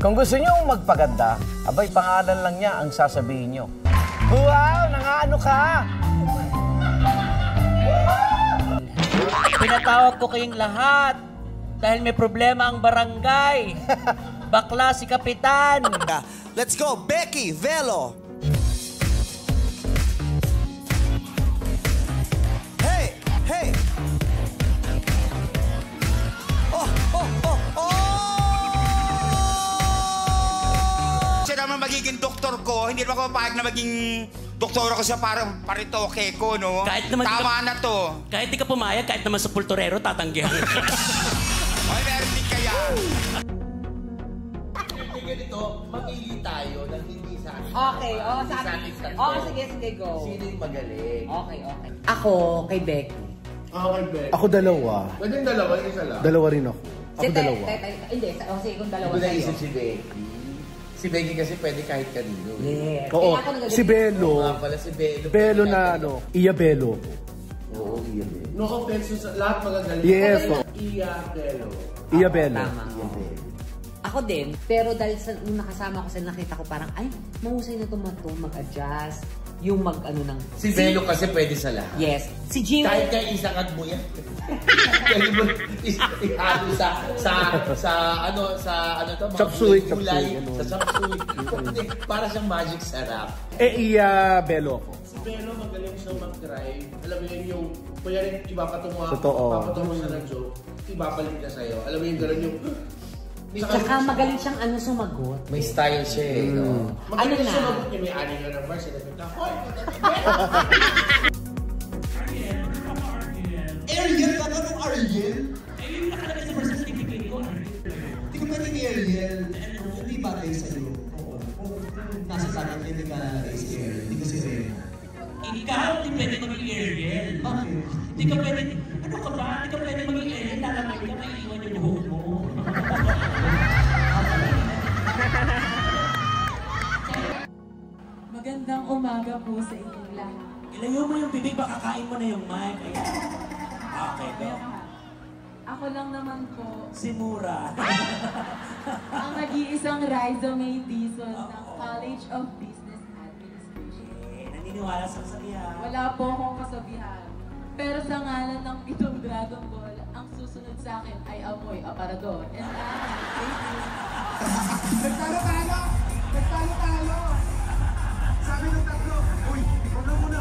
Kung gusto nyo magpaganda, abay, pangalan lang niya ang sasabihin nyo. Wow! Nangaano ka? Pinatawag ko kayong lahat dahil may problema ang barangay. Bakla si Kapitan. Let's go, Becky Velo. Hey, hey. Oh, oh, oh, oh. Siya naman magiging doktor ko, hindi naman ako papayag na maging doktor ako sa paritoke ko, no? Tama na to. Kahit di ka pumayag, kahit naman sa pulturero, tatanggihan. Ay, meron din kaya. Ganito, mamili tayo ng hindi sa akin. Okay, sige, go. Sino yung magaling? Okay. Ako, kay Becky. Ako kay Becky. Ako dalawa. Pwedeng dalawa, isa lang. Dalawa rin ako. Ako dalawa. Hindi, sige kung dalawa Hindi ko sa'yo. naisip si Becky. Si Becky kasi pwede kahit kanino. Yes. Oo, si Belo. Oo pala si Belo. Belo na ano, Iya Belo. Oo, Iya Belo. No offense sa lahat magagaling. Yes, okay, Iya Belo. Iya Belo. Tama. Ako din, pero dahil nung nakasama ko sila, nakita ko parang, ay, mahusay na ito mag-adjust. Yung mag-ano ng... Si Belo kasi pwede sa lahat. Yes. Si Jimmy... Kahit kay isangad mo yan. Pwede mo ihalo sa chop suey. Sa chop suey. Para siyang magic sarap. Iya Belo ako. Si Belo magaling siyang mag-drive. Alam mo yun yung, kuya rin ipapatungo siya ng joke, ibabalik na sa'yo. Alam mo yung gano'n yung... Tsaka magaling siyang sumagot. May style siya eh. No? Magaling na? Sumagot niya, may ani nga ng verse. Ariel ka ba ng Ariel? Eh, yung nakalagay sa birth certificate ko, hindi ko pwede ni Ariel. Hindi bagay sa'yo. Oo. Nasa sa akin, hindi ka nalalagay si Ariel. Hindi kasi Ariel. Ikaw, hindi pwede maging Ariel. Bakit? Hindi ka pwede, ano ka ba? Hindi ka pwede maging Ariel. Lalamay ka, maiiwan yung buhok mo. Magandang umaga po sa inyong lahat. Ilayo mo yung bibig, baka kain mo na yung mic. Okay, go. Ako lang naman po Si Mura. ang nag-iisang resume Dizon ng College of Business Administration. Naniniwala sa kasabihan. Wala po akong kasabihan. Pero sa ngalan ng pitong Dragon Ball, ang susunod sa akin ay amoy aparador. And Nagtalo-talo! Nagtalo-talo! Sabi ng tatlo, uy, ikaw na muna.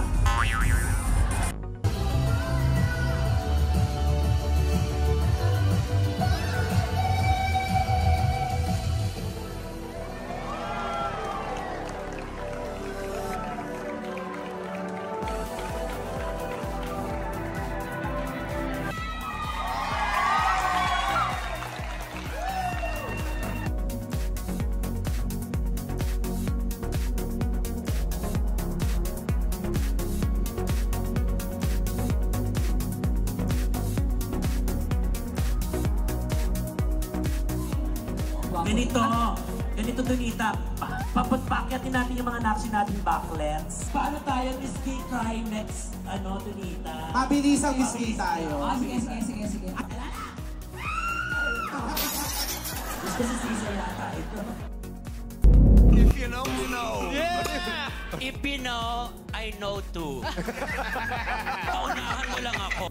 Ganito Donita, papagpakyatin natin yung mga napsi natin backlets. Paano tayo Miss Gay try next, Donita? Mabilisang Miss Gay tayo. sige. Gusto si Cesar yata ito. If you know, you know. Yeah! If you know, I know too. Paunahan mo lang ako.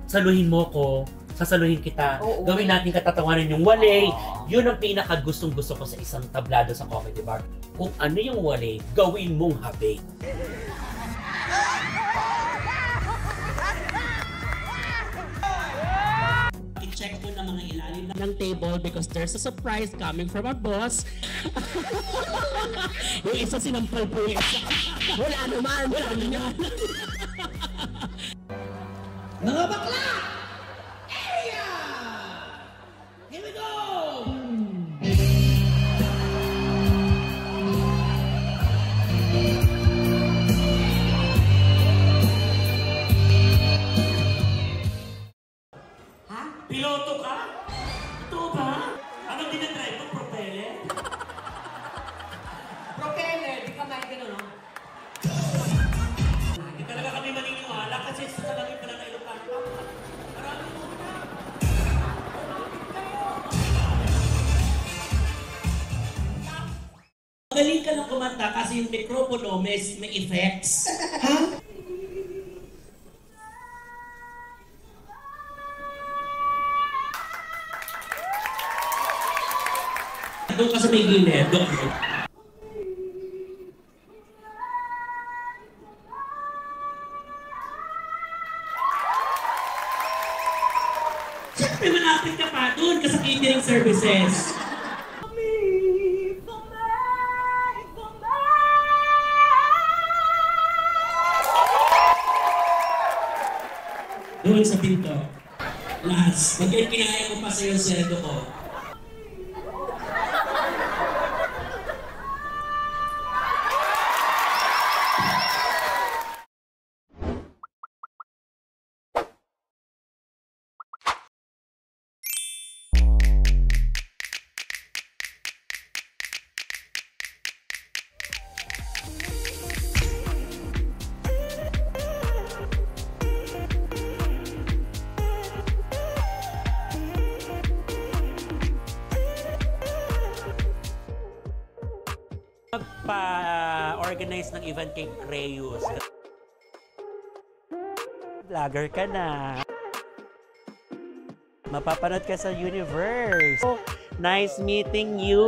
Saluhin mo ko. Sasaluhin kita, gawin natin katatawanan yung wale. Yun ang pinakagustong gusto ko sa isang tablado sa comedy bar. Kung ano yung wale, gawin mong habe. I-check ko na mga ilalim ng table because there's a surprise coming from our boss. Yung isa sinampal po yung isa. Wala naman. Mga bakla! Here we go! Ha? Piloto ka? Totoo ba? Anong dinadrive mo? Propeller? Propeller, di ka may gano'n, no? Hindi talaga kami maniniwala kasi sa salamin pala na ilupan. Marami mo na. kumanta kasi yung mikropono may effects. Doon ka sa may gilid. Doon. Siyempre malapit ka pa doon ka sa catering services. Doon sa pinto. Last. Pagka kinaya ko pa sa yung sweldo ko. Magpa-organize ng event kay Creus. Vlogger ka na. Mapapanood ka sa Universe. Oh, nice meeting you!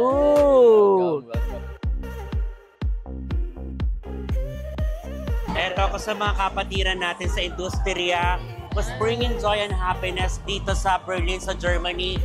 Eto ako sa mga kapatiran natin sa industriya was bringing joy and happiness dito sa Berlin, sa Germany.